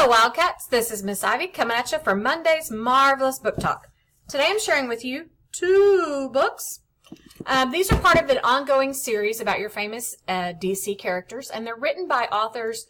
Hello, Wildcats. This is Miss Ivy coming at you for Monday's Marvelous Book Talk. Today I'm sharing with you two books. These are part of an ongoing series about your famous DC characters, and they're written by authors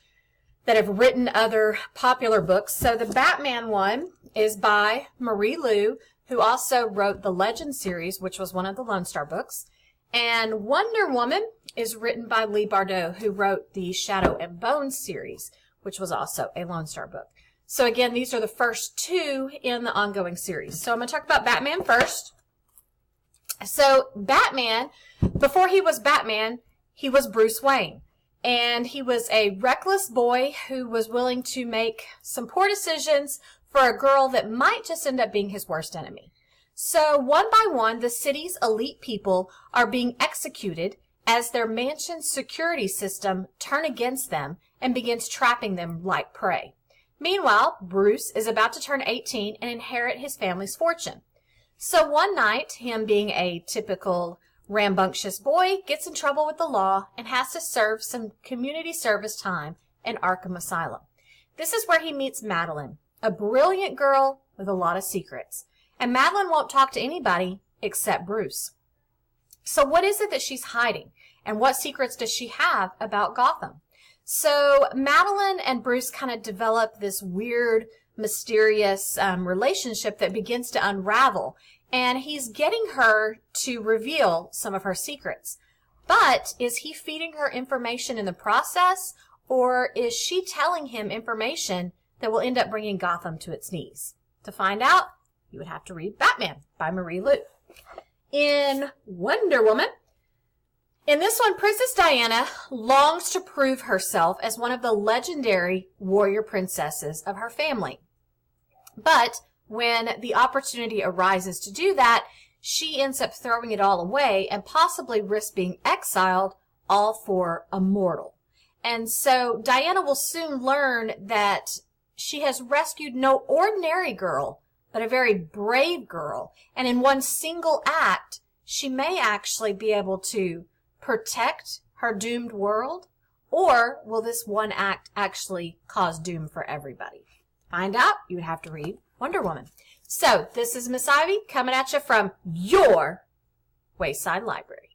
that have written other popular books. So the Batman one is by Marie Lu, who also wrote the Legend series, which was one of the Lone Star books. And Wonder Woman is written by Leigh Bardugo, who wrote the Shadow and Bone series, which was also a Lone Star book. So again, these are the first two in the ongoing series. So I'm going to talk about Batman first. So Batman, before he was Batman, he was Bruce Wayne. And he was a reckless boy who was willing to make some poor decisions for a girl that might just end up being his worst enemy. So one by one, the city's elite people are being executed as their mansion security system turn against them and begins trapping them like prey. Meanwhile, Bruce is about to turn 18 and inherit his family's fortune. So one night, him being a typical rambunctious boy, gets in trouble with the law and has to serve some community service time in Arkham Asylum. This is where he meets Madeline, a brilliant girl with a lot of secrets. And Madeline won't talk to anybody except Bruce. So what is it that she's hiding? And what secrets does she have about Gotham? So Madeline and Bruce kind of develop this weird, mysterious relationship that begins to unravel. And he's getting her to reveal some of her secrets. But is he feeding her information in the process? Or is she telling him information that will end up bringing Gotham to its knees? To find out, you would have to read Batman by Marie Lu. In Wonder Woman, in this one, Princess Diana longs to prove herself as one of the legendary warrior princesses of her family. But when the opportunity arises to do that, she ends up throwing it all away and possibly risks being exiled, all for a mortal. And so Diana will soon learn that she has rescued no ordinary girl, but a very brave girl. And in one single act, she may actually be able to protect her doomed world, or will this one act actually cause doom for everybody? Find out, you would have to read Wonder Woman. So this is Miss Ivy coming at you from your Wayside Library.